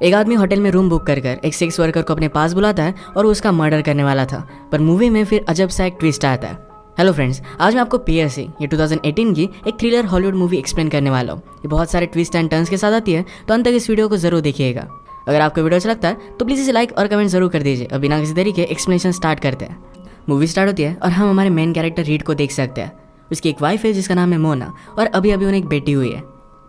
एक आदमी होटल में रूम बुक कर एक सेक्स वर्कर को अपने पास बुलाता है और वो उसका मर्डर करने वाला था, पर मूवी में फिर अजब सा एक ट्विस्ट आता है। हेलो फ्रेंड्स, आज मैं आपको पीएससी ये 2018 की एक थ्रिलर हॉलीवुड मूवी एक्सप्लेन करने वाला हूँ। ये बहुत सारे ट्विस्ट एंड टर्न्स के साथ आती है, तो अंत तक इस वीडियो को जरूर देखिएगा। अगर आपको वीडियो अच्छा लगता है तो प्लीज़ इसे लाइक और कमेंट जरूर कर दीजिए। अब बिना किसी तरीके एक्सप्लेनेशन स्टार्ट करते हैं। मूवी स्टार्ट होती है और हम हमारे मेन कैरेक्टर रीड को देख सकते हैं। उसकी एक वाइफ है जिसका नाम है मोना, और अभी अभी उन्हें एक बेटी हुई है।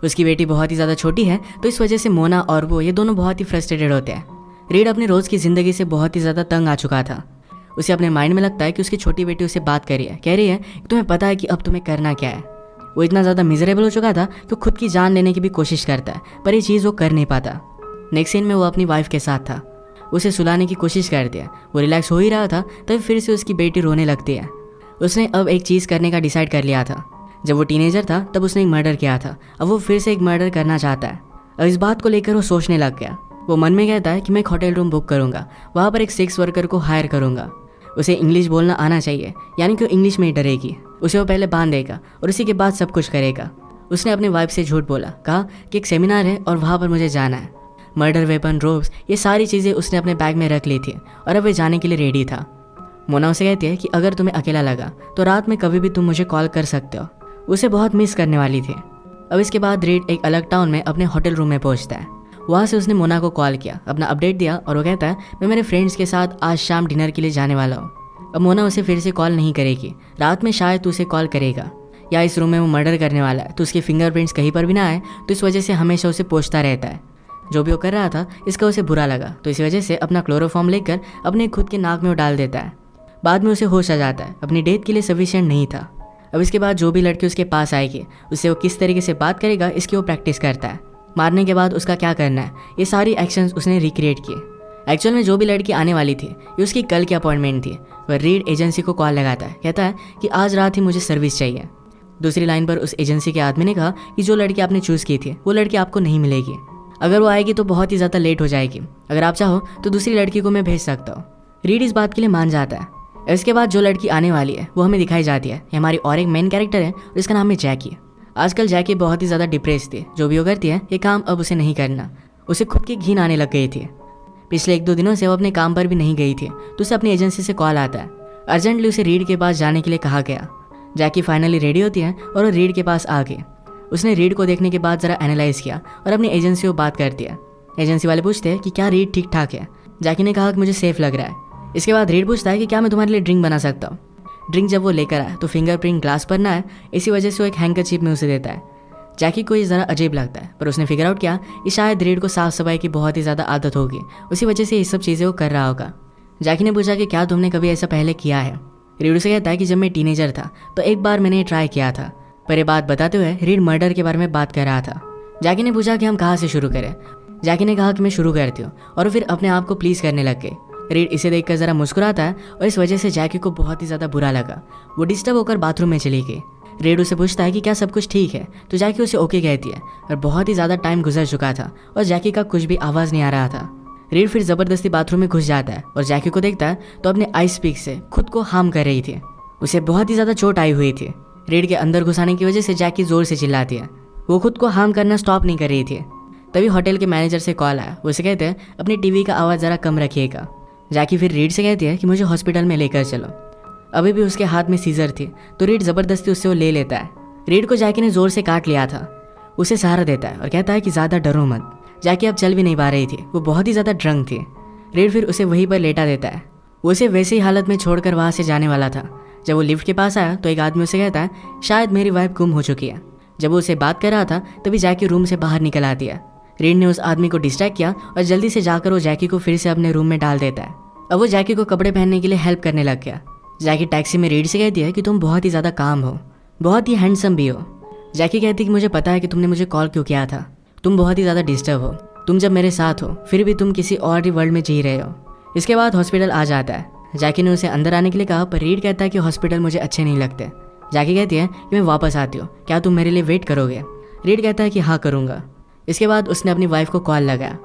उसकी बेटी बहुत ही ज़्यादा छोटी है, तो इस वजह से मोना और वो ये दोनों बहुत ही फ्रस्ट्रेटेड होते हैं। रीड अपनी रोज़ की ज़िंदगी से बहुत ही ज़्यादा तंग आ चुका था। उसे अपने माइंड में लगता है कि उसकी छोटी बेटी उसे बात कर रही है कि तुम्हें पता है कि अब तुम्हें करना क्या है। वो इतना ज़्यादा मिजरेबल हो चुका था कि खुद की जान लेने की भी कोशिश करता है, पर ये चीज़ वो कर नहीं पाता। नेक्स्ट सीन में वो अपनी वाइफ के साथ था, उसे सुलाने की कोशिश करती है। वो रिलैक्स हो ही रहा था तभी फिर से उसकी बेटी रोने लगती है। उसने अब एक चीज़ करने का डिसाइड कर लिया था। जब वो टीनेजर था तब उसने एक मर्डर किया था, अब वो फिर से एक मर्डर करना चाहता है। अब इस बात को लेकर वो सोचने लग गया। वो मन में कहता है कि मैं एक होटल रूम बुक करूँगा, वहाँ पर एक सेक्स वर्कर को हायर करूँगा। उसे इंग्लिश बोलना आना चाहिए, यानी कि वो इंग्लिश में ही डरेगी। उसे वो पहले बांध देगा और उसी के बाद सब कुछ करेगा। उसने अपनी वाइफ से झूठ बोला, कहा कि एक सेमिनार है और वहाँ पर मुझे जाना है। मर्डर वेपन, रोप्स, ये सारी चीज़ें उसने अपने बैग में रख ली थी और अब वे जाने के लिए रेडी था। मोना उसे कहती है कि अगर तुम्हें अकेला लगा तो रात में कभी भी तुम मुझे कॉल कर सकते हो। उसे बहुत मिस करने वाली थी। अब इसके बाद रीड एक अलग टाउन में अपने होटल रूम में पहुंचता है। वहाँ से उसने मोना को कॉल किया, अपना अपडेट दिया और वो कहता है मैं मेरे फ्रेंड्स के साथ आज शाम डिनर के लिए जाने वाला हूँ। अब मोना उसे फिर से कॉल नहीं करेगी, रात में शायद उसे कॉल करेगा, या इस रूम में वो मर्डर करने वाला है तो उसके फिंगरप्रिंट्स कहीं पर भी ना आए, तो इस वजह से हमेशा उसे पूछता रहता है। जो भी वो कर रहा था इसका उसे बुरा लगा, तो इसी वजह से अपना क्लोरोफॉर्म लेकर अपने खुद के नाक में वो डाल देता है। बाद में उसे होश आ जाता है, अपनी डेथ के लिए सफिशिएंट नहीं था। अब इसके बाद जो भी लड़की उसके पास आएगी उससे वो किस तरीके से बात करेगा इसकी वो प्रैक्टिस करता है। मारने के बाद उसका क्या करना है, ये सारी एक्शंस उसने रिक्रिएट किए। एक्चुअल में जो भी लड़की आने वाली थी ये उसकी कल की अपॉइंटमेंट थी। वह रीड एजेंसी को कॉल लगाता है, कहता है कि आज रात ही मुझे सर्विस चाहिए। दूसरी लाइन पर उस एजेंसी के आदमी ने कहा कि जो लड़की आपने चूज़ की थी वो लड़की आपको नहीं मिलेगी। अगर वो आएगी तो बहुत ही ज़्यादा लेट हो जाएगी। अगर आप चाहो तो दूसरी लड़की को मैं भेज सकता हूँ। रीड इस बात के लिए मान जाता है। इसके बाद जो लड़की आने वाली है वो हमें दिखाई जाती है। ये हमारी और एक मेन कैरेक्टर है और इसका नाम है जैकी। आजकल जैकी बहुत ही ज़्यादा डिप्रेस थी। जो भी वो करती है ये काम अब उसे नहीं करना। उसे खुद की घिन आने लग गई थी। पिछले 1-2 दिनों से वो अपने काम पर भी नहीं गई थी, तो उसे अपनी एजेंसी से कॉल आता है। अर्जेंटली उसे रीड के पास जाने के लिए कहा गया। जैकी फाइनली रेडी होती है और वो रीड के पास आ गई। उसने रीड को देखने के बाद ज़रा एनालाइज किया और अपनी एजेंसी को बात करती है। एजेंसी वाले पूछते हैं कि क्या रीड ठीक ठाक है। जैकी ने कहा कि मुझे सेफ लग रहा है। इसके बाद रीड पूछता है कि क्या मैं तुम्हारे लिए ड्रिंक बना सकता हूँ। ड्रिंक जब वो लेकर आए तो फिंगरप्रिंट ग्लास पर ना है, इसी वजह से वो एक हैंकरचीफ में उसे देता है। जैकी को ये ज़रा अजीब लगता है, पर उसने फिगर आउट किया कि शायद रीड को साफ सफाई की बहुत ही ज़्यादा आदत होगी, उसी वजह से ये सब चीज़ें वो कर रहा होगा। जैकी ने पूछा कि क्या तुमने कभी ऐसा पहले किया है। रीड उसे कहता है कि जब मैं टीनेजर था तो एक बार मैंने ट्राई किया था, पर ये बात बताते हुए रीड मर्डर के बारे में बात कर रहा था। जैकी ने पूछा कि हम कहाँ से शुरू करें। जैकी ने कहा कि मैं शुरू करती हूँ, और फिर अपने आप को प्लीज़ करने लग गई। रीड इसे देखकर ज़रा मुस्कुराता है और इस वजह से जैकी को बहुत ही ज़्यादा बुरा लगा। वो डिस्टर्ब होकर बाथरूम में चली गई। रीड उसे पूछता है कि क्या सब कुछ ठीक है, तो जैकी उसे ओके कहती है। और बहुत ही ज़्यादा टाइम गुजर चुका था और जैकी का कुछ भी आवाज़ नहीं आ रहा था। रीड फिर ज़बरदस्ती बाथरूम में घुस जाता है और जैकी को देखता है तो अपने आइस पिक से खुद को हार्म कर रही थी। उसे बहुत ही ज़्यादा चोट आई हुई थी। रीड के अंदर घुसाने की वजह से जैकी ज़ोर से चिल्लाती है। वो खुद को हार्म करना स्टॉप नहीं कर रही थी। तभी होटल के मैनेजर से कॉल आया। वो उसे कहते हैं अपनी टीवी का आवाज़ ज़रा कम रखिएगा। जैकी फिर रीड से कहती है कि मुझे हॉस्पिटल में लेकर चलो। अभी भी उसके हाथ में सीजर थी, तो रीड ज़बरदस्ती उससे वो ले लेता है। रीड को जैकी ने ज़ोर से काट लिया था। उसे सहारा देता है और कहता है कि ज़्यादा डरो मत। जैकी अब चल भी नहीं पा रही थी, वो बहुत ही ज़्यादा ड्रंक थी। रीड फिर उसे वहीं पर लेटा देता है। वो उसे वैसी ही हालत में छोड़कर वहाँ से जाने वाला था। जब वो लिफ्ट के पास आया तो एक आदमी उसे कहता है शायद मेरी वाइफ गुम हो चुकी है। जब वो उसे बात कर रहा था तभी जैकी रूम से बाहर निकल आती है। रीड ने उस आदमी को डिस्ट्रैक्ट किया और जल्दी से जाकर वो जैकी को फिर से अपने रूम में डाल देता है। अब वो जैकी को कपड़े पहनने के लिए हेल्प करने लग गया। जैकी टैक्सी में रीड से कहती है कि तुम बहुत ही ज़्यादा काम हो, बहुत ही हैंडसम भी हो। जैकी कहती है कि मुझे पता है कि तुमने मुझे कॉल क्यों किया था। तुम बहुत ही ज़्यादा डिस्टर्ब हो, तुम जब मेरे साथ हो फिर भी तुम किसी और ही वर्ल्ड में जी रहे हो। इसके बाद हॉस्पिटल आ जाता है। जैकी ने उसे अंदर आने के लिए कहा, पर रीड कहता है कि हॉस्पिटल मुझे अच्छे नहीं लगते। जैकी कहती है कि मैं वापस आती हूँ, क्या तुम मेरे लिए वेट करोगे। रीड कहता है कि हाँ करूँगा। इसके बाद उसने अपनी वाइफ को कॉल लगाया।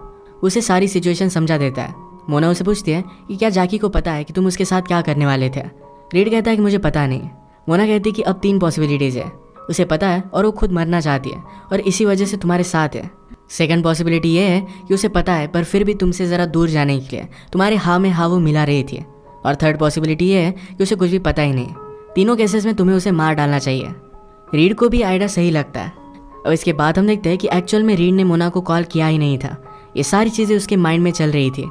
उसे सारी सिचुएशन समझा देता है। मोना उसे पूछती है कि क्या जैकी को पता है कि तुम उसके साथ क्या करने वाले थे। रीड कहता है कि मुझे पता नहीं। मोना कहती है कि अब 3 पॉसिबिलिटीज़ है, उसे पता है और वो खुद मरना चाहती है और इसी वजह से तुम्हारे साथ है। सेकंड पॉसिबिलिटी ये है कि उसे पता है पर फिर भी तुमसे ज़रा दूर जाने के लिए तुम्हारे हाँ में हाँ वो मिला रही थी। और थर्ड पॉसिबिलिटी ये है कि उसे कुछ भी पता ही नहीं। तीनों केसेस में तुम्हें उसे मार डालना चाहिए। रीड को भी आइडिया सही लगता है। अब इसके बाद हम देखते हैं कि एक्चुअल में रीड ने मोना को कॉल किया ही नहीं था। ये सारी चीज़ें उसके माइंड में चल रही थी।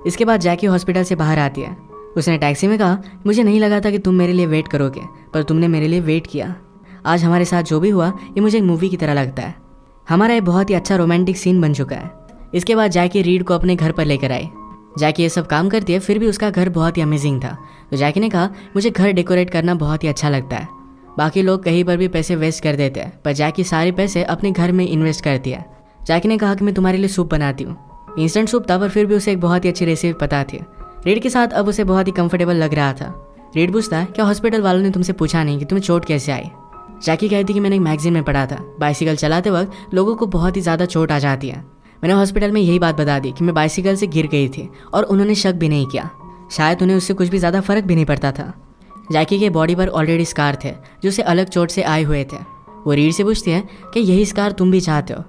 इसके बाद जैकी हॉस्पिटल से बाहर आती है। उसने टैक्सी में कहा, मुझे नहीं लगा था कि तुम मेरे लिए वेट करोगे, पर तुमने मेरे लिए वेट किया। आज हमारे साथ जो भी हुआ ये मुझे एक मूवी की तरह लगता है। हमारा ये बहुत ही अच्छा रोमांटिक सीन बन चुका है। इसके बाद जैकी रीड को अपने घर पर लेकर आई। जैकी ये सब काम करती है, फिर भी उसका घर बहुत ही अमेजिंग था। तो जैकी ने कहा, मुझे घर डेकोरेट करना बहुत ही अच्छा लगता है। बाकी लोग कहीं पर भी पैसे वेस्ट कर देते हैं, पर जैकी सारे पैसे अपने घर में इन्वेस्ट करती है। जैकी ने कहा कि मैं तुम्हारे लिए सूप बनाती हूँ। इंस्टेंट सूप था, पर फिर भी उसे एक बहुत ही अच्छी रेसिपी पता थी। रीड के साथ अब उसे बहुत ही कंफर्टेबल लग रहा था। रीड पूछता है, क्या हॉस्पिटल वालों ने तुमसे पूछा नहीं कि तुम्हें चोट कैसे आई? जैकी कहती कि मैंने एक मैगजीन में पढ़ा था, बाइसिकल चलाते वक्त लोगों को बहुत ही ज़्यादा चोट आ जाती है। मैंने हॉस्पिटल में यही बात बता दी कि मैं बाइसिकल से गिर गई थी और उन्होंने शक भी नहीं किया। शायद उन्हें उससे कुछ भी ज़्यादा फर्क भी नहीं पड़ता था। जैकी के बॉडी पर ऑलरेडी स्कार थे जो उसे अलग चोट से आए हुए थे। वो रीड से पूछती है कि यही स्कार तुम भी चाहते हो?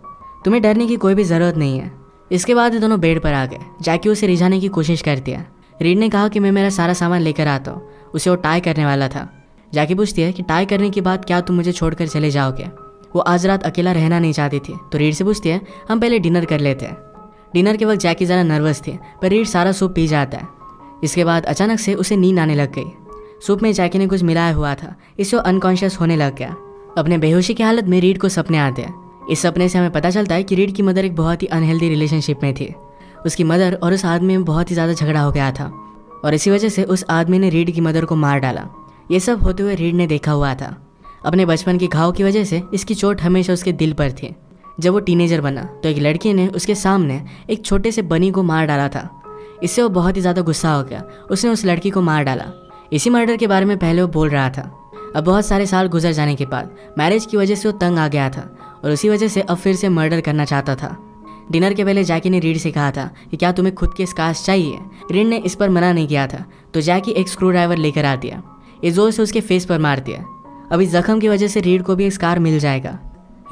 तुम्हें डरने की कोई भी ज़रूरत नहीं है। इसके बाद ये दोनों बेड पर आ गए। जैकी उसे रिझाने की कोशिश करती है। रीड ने कहा कि मैं मेरा सारा सामान लेकर आता हूँ। उसे वो टाई करने वाला था। जैकी पूछती है कि टाई करने के बाद क्या तुम मुझे छोड़कर चले जाओगे? वो आज रात अकेला रहना नहीं चाहती थी। तो रीड से पूछती है, हम पहले डिनर कर लेते हैं। डिनर के वक्त जैकी ज़रा नर्वस थी, पर रीड सारा सूप पी जाता है। इसके बाद अचानक से उसे नींद आने लग गई। सूप में जैकी ने कुछ मिलाया हुआ था, इससे वो अनकॉन्शियस होने लग गया। अपने बेहोशी की हालत में रीड को सपने आते हैं। इस सपने से हमें पता चलता है कि रीड की मदर एक बहुत ही अनहेल्दी रिलेशनशिप में थी। उसकी मदर और उस आदमी में बहुत ही ज़्यादा झगड़ा हो गया था और इसी वजह से उस आदमी ने रीड की मदर को मार डाला। ये सब होते हुए रीड ने देखा हुआ था। अपने बचपन के घाव की वजह से इसकी चोट हमेशा उसके दिल पर थी। जब वो टीनेजर बना तो एक लड़की ने उसके सामने एक छोटे से बनी को मार डाला था। इससे वो बहुत ही ज़्यादा गुस्सा हो गया। उसने उस लड़की को मार डाला। इसी मर्डर के बारे में पहले वो बोल रहा था। अब बहुत सारे साल गुजर जाने के बाद मैरिज की वजह से वो तंग आ गया था और उसी वजह से अब फिर से मर्डर करना चाहता था। डिनर के पहले जैकी ने रीड से कहा था कि क्या तुम्हें खुद के स्कार्स चाहिए? रीड ने इस पर मना नहीं किया था। तो जैकी एक स्क्रू ड्राइवर लेकर आती है। ये जोर से उसके फेस पर मारती है। अब इस जख्म की वजह से रीड को भी एक स्कार मिल जाएगा।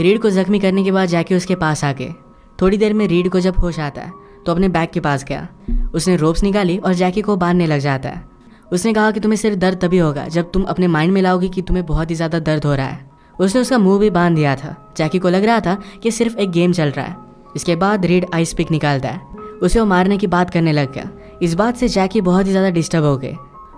रीड को जख्मी करने के बाद जैकी उसके पास आ गए। थोड़ी देर में रीड को जब होश आता है तो अपने बैग के पास गया। उसने रोप्स निकाली और जैकी को बांधने लग जाता है। उसने कहा कि तुम्हें सिर्फ दर्द तभी होगा जब तुम अपने माइंड में लाओगी कि तुम्हें बहुत ही ज़्यादा दर्द हो रहा है। उसने उसका मुंह भी बांध दिया था। जैकी को लग रहा था कि सिर्फ एक गेम चल रहा है। इसके बाद रीड आइस पिक निकालता है। उसे वो मारने की बात करने लग गया। इस बात से जैकी बहुत ही ज़्यादा डिस्टर्ब हो गए।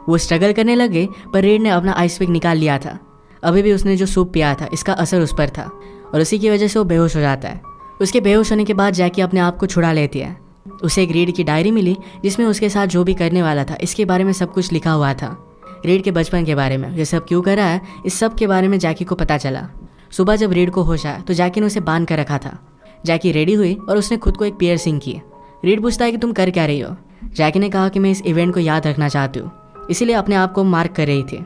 वो स्ट्रगल करने लग गए, पर रीड ने अपना आइस पिक निकाल लिया था। अभी भी उसने जो सूप पिया था इसका असर उस पर था और उसी की वजह से वो बेहोश हो जाता है। उसके बेहोश होने के बाद जैकी अपने आप को छुड़ा लेती है। उसे एक रीड की डायरी मिली जिसमें उसके साथ जो भी करने वाला था इसके बारे में सब कुछ लिखा हुआ था। रीड के बचपन के बारे में, ये सब क्यों कर रहा है, इस सब के बारे में जैकी को पता चला। सुबह जब रीड को होश आया तो जैकी ने उसे बांध कर रखा था। जैकी रेडी हुई और उसने खुद को एक पियर्सिंग की। रीड पूछता है कि तुम कर क्या रही हो? जैकी ने कहा कि मैं इस इवेंट को याद रखना चाहती हूँ, इसीलिए अपने आप को मार्क कर रही थी।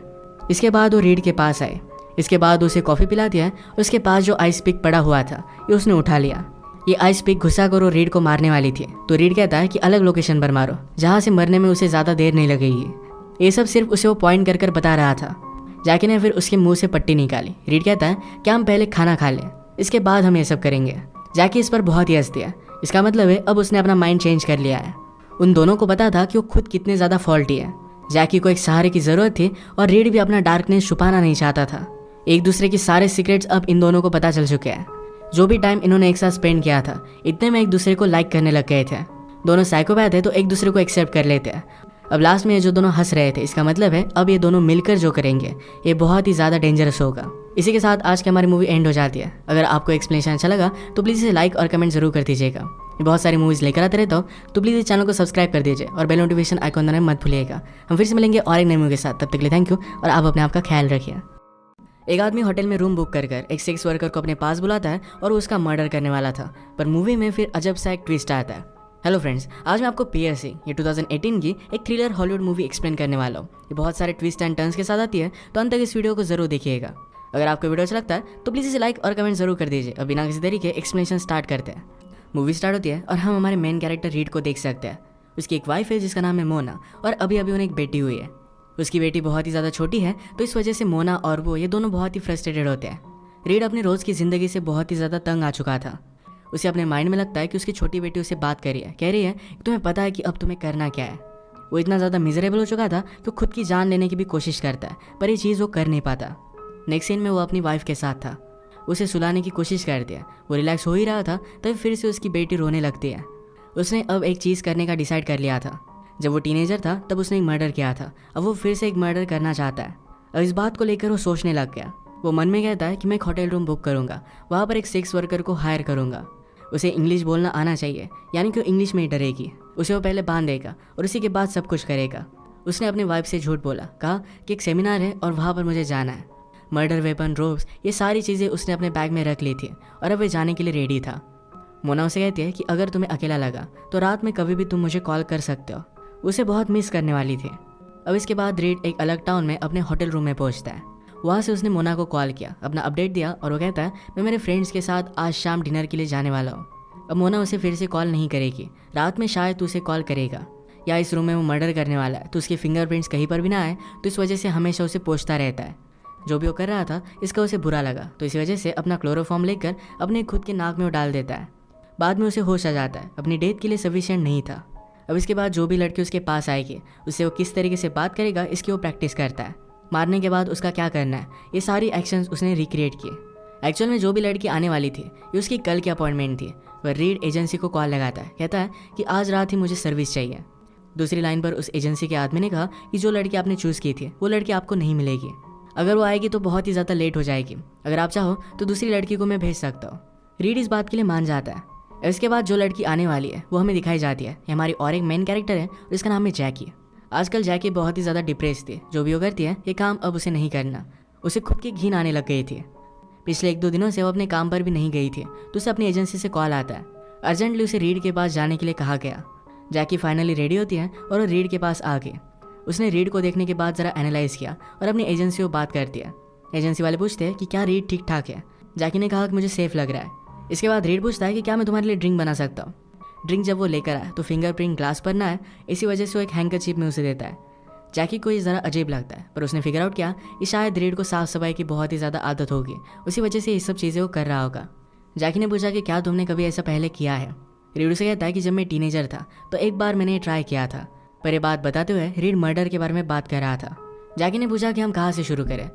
इसके बाद वो रीड के पास आए। इसके बाद उसे कॉफ़ी पिलाती है। उसके पास जो आइस पिक पड़ा हुआ था ये उसने उठा लिया। ये आइस पिक घुसा कर वो रीड को मारने वाली थी। तो रीड कहता है कि अलग लोकेशन पर मारो जहाँ से मरने में उसे ज़्यादा देर नहीं लगेगी। ये सब सिर्फ उसे वो पॉइंट कर बता रहा था। जैकी ने फिर उसके मुंह से पट्टी निकाली। रीड कहता है कि हम पहले खाना खा लें, इसके बाद हम ये सब करेंगे। जैकी इस पर बहुत ही हंसती है। इसका मतलब है अब उसने अपना माइंड चेंज कर लिया है। उन दोनों को पता था कि वो खुद कितने ज़्यादा फॉल्टी है। जैकी को एक सहारे की ज़रूरत थी और रीड भी अपना डार्कनेस छुपाना नहीं चाहता था। एक दूसरे की सारे सीक्रेट्स अब इन दोनों को पता चल चुके हैं। जो भी टाइम इन्होंने एक साथ स्पेंड किया था इतने में एक दूसरे को लाइक करने लग गए थे। दोनों साइकोपैथ है तो एक दूसरे को एक्सेप्ट कर लेते हैं। अब लास्ट में ये जो दोनों हंस रहे थे इसका मतलब है अब ये दोनों मिलकर जो करेंगे ये बहुत ही ज़्यादा डेंजरस होगा। इसी के साथ आज की हमारी मूवी एंड हो जाती है। अगर आपको एक्सप्लेनेशन अच्छा लगा तो प्लीज़ इसे लाइक और कमेंट जरूर कर दीजिएगा। ये बहुत सारी मूवीज़ लेकर आते रहता हूँ तो प्लीज़ इस चैनल को सब्सक्राइब कर दीजिए और बेल नोटिफिकेशन आइकॉन दबाना मत भूलिएगा। हम फिर से मिलेंगे और एक नई मूवी के साथ। तब तक के लिए थैंक यू और आप अपने आप का ख्याल रखिए। एक आदमी होटल में रूम बुक कर एक सेक्स वर्कर को अपने पास बुलाता है और उसका मर्डर करने वाला था। पर मूवी में फिर अजब सा एक ट्विस्ट आता है। हेलो फ्रेंड्स, आज मैं आपको पीएससी ये 2018 की एक थ्रिलर हॉलीवुड मूवी एक्सप्लेन करने वाला हूँ। ये बहुत सारे ट्विस्ट एंड टर्न्स के साथ आती है तो अंत तक इस वीडियो को जरूर देखिएगा। अगर आपको वीडियो अच्छा लगता है तो प्लीज़ इसे लाइक और कमेंट जरूर कर दीजिए। अब बिना किसी तरीके एक्सप्लेनेशन स्टार्ट करते हैं। मूवी स्टार्ट होती है और हम हमारे मेन कैरेक्टर रीड को देख सकते हैं। उसकी एक वाइफ है जिसका नाम है मोना और अभी अभी उन्हें एक बेटी हुई है। उसकी बेटी बहुत ही ज़्यादा छोटी है तो इस वजह से मोना और वो ये दोनों बहुत ही फ्रस्ट्रेटेड होते हैं। रीड अपनी रोज़ की ज़िंदगी से बहुत ही ज़्यादा तंग आ चुका था। उसे अपने माइंड में लगता है कि उसकी छोटी बेटी उससे बात कर रही है, कह रही है कि तुम्हें पता है कि अब तुम्हें करना क्या है। वो इतना ज़्यादा मिजरेबल हो चुका था कि वो खुद की जान लेने की भी कोशिश करता है, पर ये चीज़ वो कर नहीं पाता। नेक्स्ट सीन में वो अपनी वाइफ के साथ था, उसे सुलाने की कोशिश करती है। वो रिलैक्स हो ही रहा था तभी फिर से उसकी बेटी रोने लगती है। उसने अब एक चीज़ करने का डिसाइड कर लिया था। जब वो टीनेजर था तब उसने एक मर्डर किया था, अब वो फिर से एक मर्डर करना चाहता है। अब इस बात को लेकर वो सोचने लग गया। वो मन में कहता है कि मैं एक होटल रूम बुक करूँगा, वहाँ पर एक सेक्स वर्कर को हायर करूँगा। उसे इंग्लिश बोलना आना चाहिए, यानी कि वो इंग्लिश में ही डरेगी। उसे वो पहले बांध देगा और उसी के बाद सब कुछ करेगा। उसने अपनी वाइफ से झूठ बोला, कहा कि एक सेमिनार है और वहाँ पर मुझे जाना है। मर्डर वेपन, रोप्स, ये सारी चीज़ें उसने अपने बैग में रख ली थी और अब वे जाने के लिए रेडी था। मोना उसे कहती है कि अगर तुम्हें अकेला लगा तो रात में कभी भी तुम मुझे कॉल कर सकते हो। उसे बहुत मिस करने वाली थी। अब इसके बाद रीड एक अलग टाउन में अपने होटल रूम में पहुंचता है। वहाँ से उसने मोना को कॉल किया, अपना अपडेट दिया और वो कहता है मैं मेरे फ्रेंड्स के साथ आज शाम डिनर के लिए जाने वाला हूँ। अब मोना उसे फिर से कॉल नहीं करेगी, रात में शायद तू उसे कॉल करेगा, या इस रूम में वो मर्डर करने वाला है तो उसके फिंगरप्रिंट्स कहीं पर भी ना आए, तो इस वजह से हमेशा उसे पूछता रहता है। जो भी वो कर रहा था इसका उसे बुरा लगा, तो इस वजह से अपना क्लोरोफॉर्म लेकर अपने खुद के नाक में वो डाल देता है। बाद में उसे होश आ जाता है, अपनी डेथ के लिए सफिशिएंट नहीं था। अब इसके बाद जो भी लड़की उसके पास आएगी उससे वो किस तरीके से बात करेगा इसकी वो प्रैक्टिस करता है। मारने के बाद उसका क्या करना है, ये सारी एक्शंस उसने रिक्रिएट किए। एक्चुअल में जो भी लड़की आने वाली थी ये उसकी कल की अपॉइंटमेंट थी। वह रीड एजेंसी को कॉल लगाता है, कहता है कि आज रात ही मुझे सर्विस चाहिए। दूसरी लाइन पर उस एजेंसी के आदमी ने कहा कि जो लड़की आपने चूज़ की थी वो लड़की आपको नहीं मिलेगी, अगर वो आएगी तो बहुत ही ज़्यादा लेट हो जाएगी, अगर आप चाहो तो दूसरी लड़की को मैं भेज सकता हूँ। रीड इस बात के लिए मान जाता है। इसके बाद जो लड़की आने वाली है वो हमें दिखाई जाती है, ये हमारी और एक मेन कैरेक्टर है और इसका नाम है जैकी। आजकल जैकी बहुत ही ज़्यादा डिप्रेस थी, जो भी वो करती है ये काम अब उसे नहीं करना, उसे खुद की घिन आने लग गई थी। पिछले 1-2 दिनों से वो अपने काम पर भी नहीं गई थी, तो उसे अपनी एजेंसी से कॉल आता है। अर्जेंटली उसे रीड के पास जाने के लिए कहा गया। जैकी फाइनली रेडी होती है और वो रीड के पास आ गई। उसने रीड को देखने के बाद ज़रा एनालाइज किया और अपनी एजेंसी को बात करती है। एजेंसी वाले पूछते हैं कि क्या रीड ठीक ठाक है। जैकी ने कहा कि मुझे सेफ लग रहा है। इसके बाद रीड पूछता है कि क्या मैं तुम्हारे लिए ड्रिंक बना सकता हूँ। ड्रिंक जब वो लेकर आए तो फिंगरप्रिंट ग्लास पर ना है, इसी वजह से वो एक हैंकरचीफ में उसे देता है। जैकी को ये ज़रा अजीब लगता है, पर उसने फिगर आउट किया कि शायद रीड को साफ सफाई की बहुत ही ज़्यादा आदत होगी, उसी वजह से ये सब चीज़ें वो कर रहा होगा। जैकी ने पूछा कि क्या तुमने कभी ऐसा पहले किया है। रीड उसे कहता है कि जब मैं टीनेजर था तो एक बार मैंने ट्राई किया था, पर ये बात बताते हुए रीड मर्डर के बारे में बात कर रहा था। जैकी ने पूछा कि हम कहाँ से शुरू करें।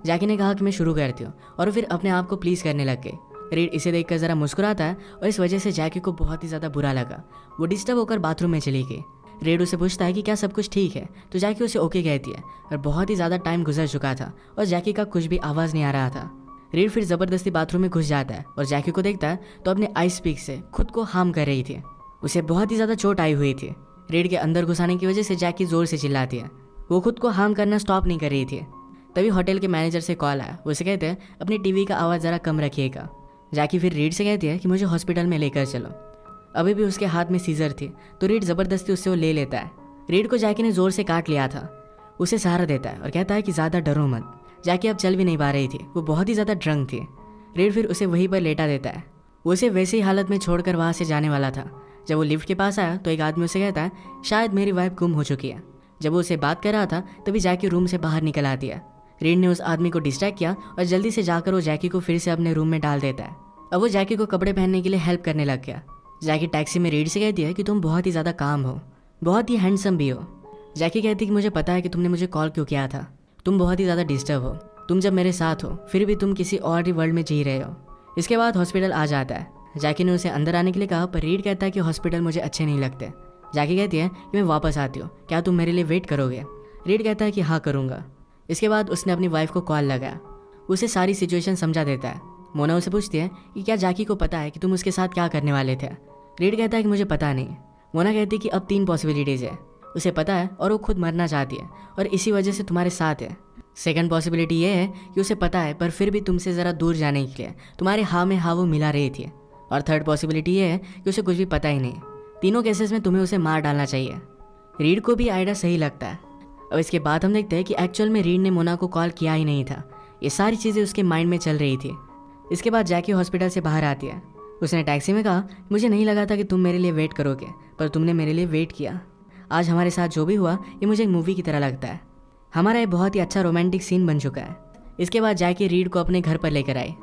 जैकी ने कहा कि मैं शुरू करती हूँ, और फिर अपने आप को प्लीज़ करने लग गई। रीड इसे देखकर ज़रा मुस्कुराता है और इस वजह से जैकी को बहुत ही ज़्यादा बुरा लगा। वो डिस्टर्ब होकर बाथरूम में चली गई। रीड उसे पूछता है कि क्या सब कुछ ठीक है, तो जैकी उसे ओके कहती है। और बहुत ही ज़्यादा टाइम गुजर चुका था और जैकी का कुछ भी आवाज़ नहीं आ रहा था। रीड फिर ज़बरदस्ती बाथरूम में घुस जाता है और जैकी को देखता है तो अपने आइस पिक से खुद को हार्म कर रही थी। उसे बहुत ही ज़्यादा चोट आई हुई थी। रीड के अंदर घुसाने की वजह से जैकी ज़ोर से चिल्लाती है। वो खुद को हार्म करना स्टॉप नहीं कर रही थी। तभी होटल के मैनेजर से कॉल आया। वो उसे कहते हैं अपनी टीवी का आवाज़ ज़रा कम रखिएगा। जैकी फिर रीड से कहती है कि मुझे हॉस्पिटल में लेकर चलो। अभी भी उसके हाथ में सीजर थी, तो रीड ज़बरदस्ती उससे वो ले लेता है। रीड को जैकी ने ज़ोर से काट लिया था। उसे सहारा देता है और कहता है कि ज़्यादा डरो मत। जैकी अब चल भी नहीं पा रही थी, वो बहुत ही ज़्यादा ड्रंक थी। रीड फिर उसे वहीं पर लेटा देता है। वो उसे वैसे ही हालत में छोड़कर वहाँ से जाने वाला था। जब वो लिफ्ट के पास आया तो एक आदमी उसे कहता है शायद मेरी वाइफ गुम हो चुकी है। जब वो उसे बात कर रहा था तभी जैकी रूम से बाहर निकल आती है। रीड ने उस आदमी को डिस्ट्रैक्ट किया और जल्दी से जाकर वो जैकी को फिर से अपने रूम में डाल देता है। अब वो जैकी को कपड़े पहनने के लिए हेल्प करने लग गया। जैकी टैक्सी में रीड से कहती है कि तुम बहुत ही ज़्यादा काम हो, बहुत ही हैंडसम भी हो। जैकी कहती है कि मुझे पता है कि तुमने मुझे कॉल क्यों किया था, तुम बहुत ही ज़्यादा डिस्टर्ब हो, तुम जब मेरे साथ हो फिर भी तुम किसी और ही वर्ल्ड में जी रहे हो। इसके बाद हॉस्पिटल आ जाता है। जैकी ने उसे अंदर आने के लिए कहा, पर रीड कहता है कि हॉस्पिटल मुझे अच्छे नहीं लगते। जैकी कहती है कि मैं वापस आती हूँ, क्या तुम मेरे लिए वेट करोगे। रीड कहता है कि हाँ करूँगा। इसके बाद उसने अपनी वाइफ को कॉल लगाया, उसे सारी सिचुएशन समझा देता है। मोना उसे पूछती है कि क्या जैकी को पता है कि तुम उसके साथ क्या करने वाले थे। रीड कहता है कि मुझे पता नहीं। मोना कहती है कि अब 3 पॉसिबिलिटीज़ है, उसे पता है और वो खुद मरना चाहती है और इसी वजह से तुम्हारे साथ है। सेकंड पॉसिबिलिटी ये है कि उसे पता है पर फिर भी तुमसे ज़रा दूर जाने के लिए तुम्हारे हाँ में हाँ वो मिला रही थी। और थर्ड पॉसिबिलिटी ये है कि उसे कुछ भी पता ही नहीं। तीनों केसेस में तुम्हें उसे मार डालना चाहिए। रीड को भी आइडिया सही लगता है। अब इसके बाद हम देखते हैं कि एक्चुअल में रीड ने मोना को कॉल किया ही नहीं था, ये सारी चीज़ें उसके माइंड में चल रही थी। इसके बाद जैकी हॉस्पिटल से बाहर आती है। उसने टैक्सी में कहा, मुझे नहीं लगा था कि तुम मेरे लिए वेट करोगे, पर तुमने मेरे लिए वेट किया। आज हमारे साथ जो भी हुआ ये मुझे एक मूवी की तरह लगता है। हमारा ये बहुत ही अच्छा रोमांटिक सीन बन चुका है। इसके बाद जैकी रीड को अपने घर पर लेकर आई।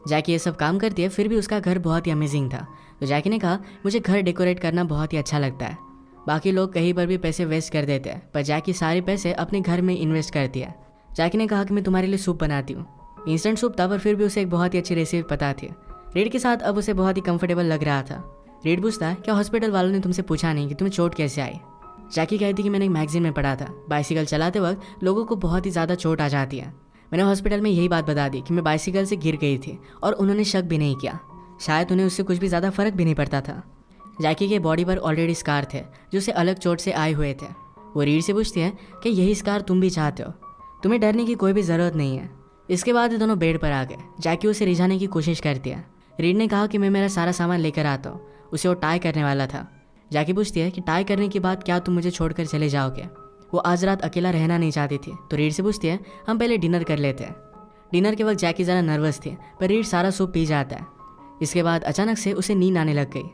जैकी ये सब काम करती है, फिर भी उसका घर बहुत ही अमेजिंग था। तो जैकी ने कहा मुझे घर डेकोरेट करना बहुत ही अच्छा लगता है। बाकी लोग कहीं पर भी पैसे वेस्ट कर देते हैं, पर जैकी सारे पैसे अपने घर में इन्वेस्ट करती है। जैकी ने कहा कि मैं तुम्हारे लिए सूप बनाती हूँ। इंस्टेंट सूप था, पर फिर भी उसे एक बहुत ही अच्छी रेसिपी पता थी। रीड के साथ अब उसे बहुत ही कंफर्टेबल लग रहा था। रीड पूछता है क्या हॉस्पिटल वालों ने तुमसे पूछा नहीं कि तुम्हें चोट कैसे आई। जैकी कहती कि मैंने एक मैगजीन में पढ़ा था, बाइसिकल चलाते वक्त लोगों को बहुत ही ज़्यादा चोट आ जाती है। मैंने हॉस्पिटल में यही बात बता दी कि मैं बाइसिकल से गिर गई थी और उन्होंने शक भी नहीं किया। शायद उन्हें उससे कुछ भी ज़्यादा फर्क भी नहीं पड़ता था। जैकी के बॉडी पर ऑलरेडी स्कार थे जो उसे अलग चोट से आए हुए थे। वो रीड से पूछती है कि यही स्कार तुम भी चाहते हो, तुम्हें डरने की कोई भी ज़रूरत नहीं है। इसके बाद दोनों बेड पर आ गए। जैकी उसे रिझाने की कोशिश करती है। रीड ने कहा कि मैं मेरा सारा सामान लेकर आता हूँ। उसे वो टाई करने वाला था। जैकी पूछती है कि टाई करने के बाद क्या तुम मुझे छोड़कर चले जाओगे। वो आज रात अकेला रहना नहीं चाहती थी। तो रीड से पूछती है हम पहले डिनर कर लेते हैं। डिनर के वक्त जैकी ज़रा नर्वस थी, पर रीड सारा सूप पी जाता है। इसके बाद अचानक से उसे नींद आने लग गई।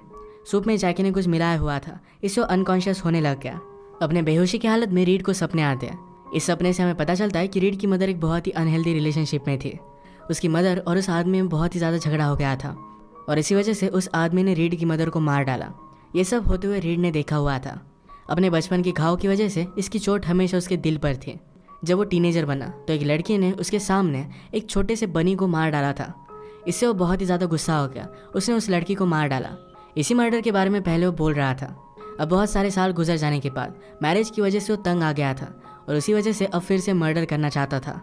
सूप में जैकी ने कुछ मिलाया हुआ था, इससे वो अनकॉन्शियस होने लग गया। अपने बेहोशी की हालत में रीड को सपने आते हैं। इस सपने से हमें पता चलता है कि रीड की मदर एक बहुत ही अनहेल्दी रिलेशनशिप में थी। उसकी मदर और उस आदमी में बहुत ही ज़्यादा झगड़ा हो गया था और इसी वजह से उस आदमी ने रीड की मदर को मार डाला। ये सब होते हुए रीड ने देखा हुआ था। अपने बचपन की घाव की वजह से इसकी चोट हमेशा उसके दिल पर थी। जब वो टीनेजर बना तो एक लड़की ने उसके सामने एक छोटे से बनी को मार डाला था। इससे वो बहुत ही ज़्यादा गुस्सा हो गया। उसने उस लड़की को मार डाला। इसी मर्डर के बारे में पहले वो बोल रहा था। अब बहुत सारे साल गुजर जाने के बाद मैरिज की वजह से वो तंग आ गया था और उसी वजह से अब फिर से मर्डर करना चाहता था।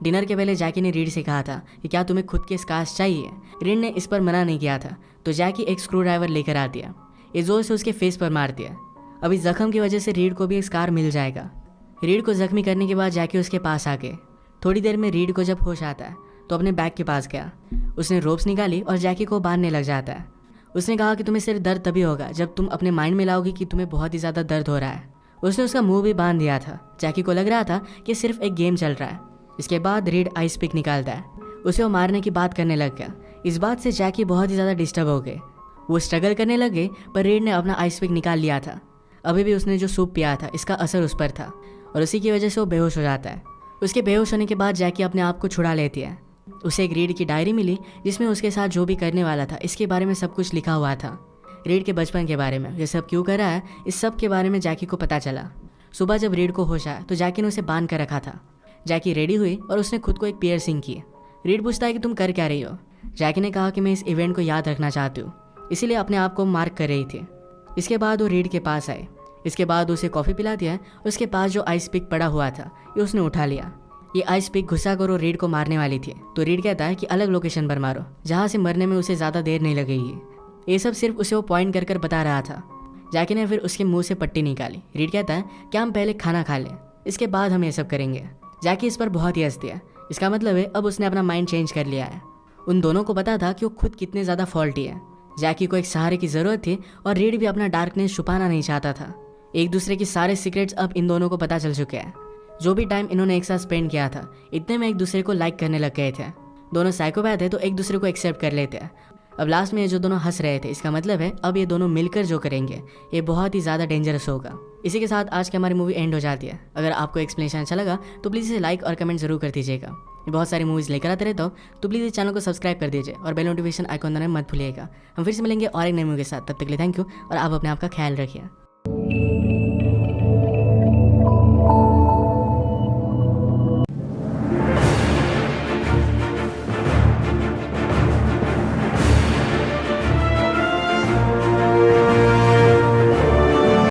डिनर के पहले जैकी ने रीड से कहा था कि क्या तुम्हें खुद के स्कार्स चाहिए। रीड ने इस पर मना नहीं किया था, तो जैकी एक स्क्रू ड्राइवर लेकर आती है। ये जोर से उसके फेस पर मारती है। अब इस जख्म की वजह से रीड को भी एक स्कार मिल जाएगा। रीड को जख्मी करने के बाद जैकी उसके पास आ गए। थोड़ी देर में रीड को जब होश आता है तो अपने बैग के पास गया। उसने रोप्स निकाली और जैकी को बांधने लग जाता है। उसने कहा कि तुम्हें सिर्फ दर्द तभी होगा जब तुम अपने माइंड में लाओगी कि तुम्हें बहुत ही ज़्यादा दर्द हो रहा है। उसने उसका मुंह भी बांध दिया था। जैकी को लग रहा था कि सिर्फ एक गेम चल रहा है। इसके बाद रीड आइस पिक निकालता है। उसे वो मारने की बात करने लग गया। इस बात से जैकी बहुत ही ज़्यादा डिस्टर्ब हो गए। वो स्ट्रगल करने लग गए, पर रीड ने अपना आइस पिक निकाल लिया था। अभी भी उसने जो सूप पिया था इसका असर उस पर था और उसी की वजह से वो बेहोश हो जाता है। उसके बेहोश होने के बाद जैकी अपने आप को छुड़ा लेती है। उसे एक रीड की डायरी मिली जिसमें उसके साथ जो भी करने वाला था इसके बारे में सब कुछ लिखा हुआ था। रीड के बचपन के बारे में, ये सब क्यों कर रहा है, इस सब के बारे में जैकी को पता चला। सुबह जब रीड को होश आया तो जैकी ने उसे बांध कर रखा था। जैकी रेडी हुई और उसने खुद को एक पियर्सिंग की। रीड पूछता है कि तुम कर क्या रही हो। जैकी ने कहा कि मैं इस इवेंट को याद रखना चाहती हूँ, इसीलिए अपने आप को मार्क कर रही थी। इसके बाद वो रीड के पास आए। इसके बाद उसे कॉफ़ी पिला दिया। उसके पास जो आइस पिक पड़ा हुआ था ये उसने उठा लिया। ये आइस पिक घुसा कर वो रीड को मारने वाली थी। तो रीड कहता है कि अलग लोकेशन पर मारो जहाँ से मरने में उसे ज़्यादा देर नहीं लगेगी। ये सब सिर्फ उसे वो पॉइंट कर कर बता रहा था। जैकी ने फिर उसके मुंह से पट्टी निकाली। रीड कहता है कि हम पहले खाना खा लें, इसके बाद हम ये सब करेंगे। जैकी इस पर बहुत ही हंसती है। इसका मतलब है अब उसने अपना माइंड चेंज कर लिया है। उन दोनों को पता था कि वो खुद कितने ज़्यादा फॉल्टी है। जैकी को एक सहारे की ज़रूरत थी और रीड भी अपना डार्कनेस छुपाना नहीं चाहता था। एक दूसरे की सारे सीक्रेट्स अब इन दोनों को पता चल चुके हैं। जो भी टाइम इन्होंने एक साथ स्पेंड किया था इतने में एक दूसरे को लाइक करने लग गए थे। दोनों साइकोपैथ है तो एक दूसरे को एक्सेप्ट कर लेते हैं। अब लास्ट में ये जो दोनों हंस रहे थे इसका मतलब है अब ये दोनों मिलकर जो करेंगे ये बहुत ही ज़्यादा डेंजरस होगा। इसी के साथ आज की हमारी मूवी एंड हो जाती है। अगर आपको एक्सप्लेनेशन अच्छा लगा तो प्लीज़ इसे लाइक और कमेंट जरूर कर दीजिएगा। मैं बहुत सारी मूवीज़ लेकर आते रहता हूँ, तो प्लीज़ इस चैनल को सब्सक्राइब कर दीजिए और बेल नोटिफिकेशन आइकॉन दबाना मत भूलिएगा। हम फिर से मिलेंगे और एक नई मूवी के साथ। तब तक के लिए थैंक यू और आप अपने आप का ख्याल रखिए।